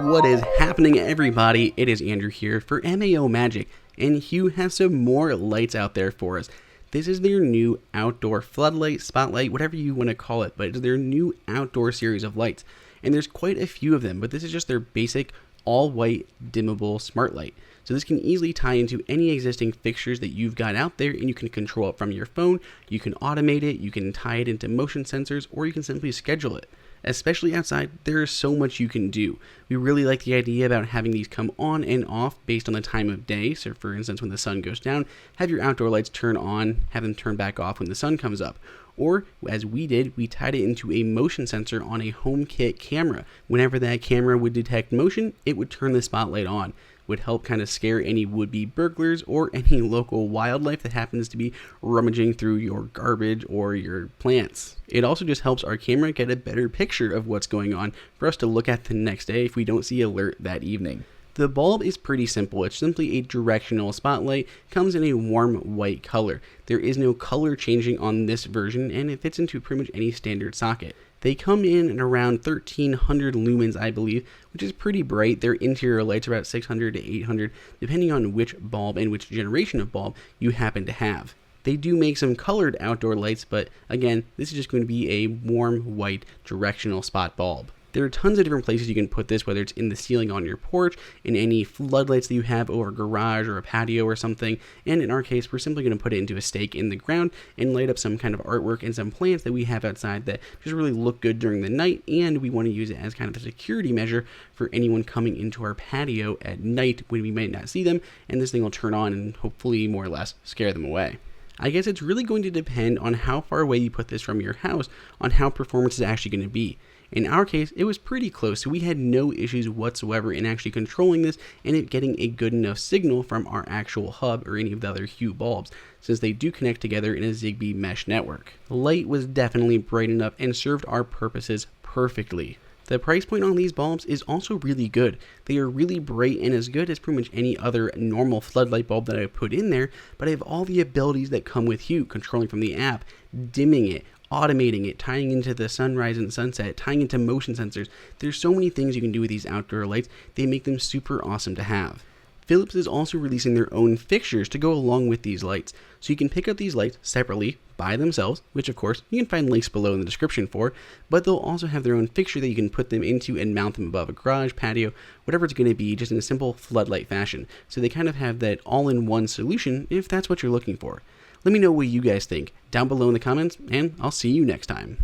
What is happening, everybody? It is Andrew here for MAO Magic, and Hue has some more lights out there for us. This is their new outdoor floodlight, spotlight, whatever you want to call it, but it's their new outdoor series of lights. And there's quite a few of them, but this is just their basic all-white dimmable smart light. So this can easily tie into any existing fixtures that you've got out there, and you can control it from your phone, you can automate it, you can tie it into motion sensors, or you can simply schedule it. Especially outside, there is so much you can do. We really like the idea about having these come on and off based on the time of day. So for instance, when the sun goes down, have your outdoor lights turn on, have them turn back off when the sun comes up. Or, as we did, we tied it into a motion sensor on a HomeKit camera. Whenever that camera would detect motion, it would turn the spotlight on. Would help kind of scare any would-be burglars or any local wildlife that happens to be rummaging through your garbage or your plants. It also just helps our camera get a better picture of what's going on for us to look at the next day if we don't see alert that evening. The bulb is pretty simple. It's simply a directional spotlight, comes in a warm white color. There is no color changing on this version, and it fits into pretty much any standard socket. They come in at around 1300 lumens, I believe, which is pretty bright. Their interior lights are about 600 to 800, depending on which bulb and which generation of bulb you happen to have. They do make some colored outdoor lights, but again, this is just going to be a warm white directional spot bulb. There are tons of different places you can put this, whether it's in the ceiling on your porch, in any floodlights that you have over a garage or a patio or something, and in our case, we're simply going to put it into a stake in the ground and light up some kind of artwork and some plants that we have outside that just really look good during the night, and we want to use it as kind of a security measure for anyone coming into our patio at night when we might not see them, and this thing will turn on and hopefully more or less scare them away. I guess it's really going to depend on how far away you put this from your house on how performance is actually going to be. In our case, it was pretty close, so we had no issues whatsoever in actually controlling this and it getting a good enough signal from our actual hub or any of the other Hue bulbs, since they do connect together in a Zigbee mesh network. The light was definitely bright enough and served our purposes perfectly. The price point on these bulbs is also really good. They are really bright and as good as pretty much any other normal floodlight bulb that I put in there, but I have all the abilities that come with Hue, controlling from the app, dimming it, automating it, tying into the sunrise and sunset, tying into motion sensors. There's so many things you can do with these outdoor lights. They make them super awesome to have. Philips is also releasing their own fixtures to go along with these lights. So you can pick up these lights separately by themselves, which of course you can find links below in the description for, but they'll also have their own fixture that you can put them into and mount them above a garage, patio, whatever it's going to be, just in a simple floodlight fashion. So they kind of have that all-in-one solution if that's what you're looking for. Let me know what you guys think down below in the comments, and I'll see you next time.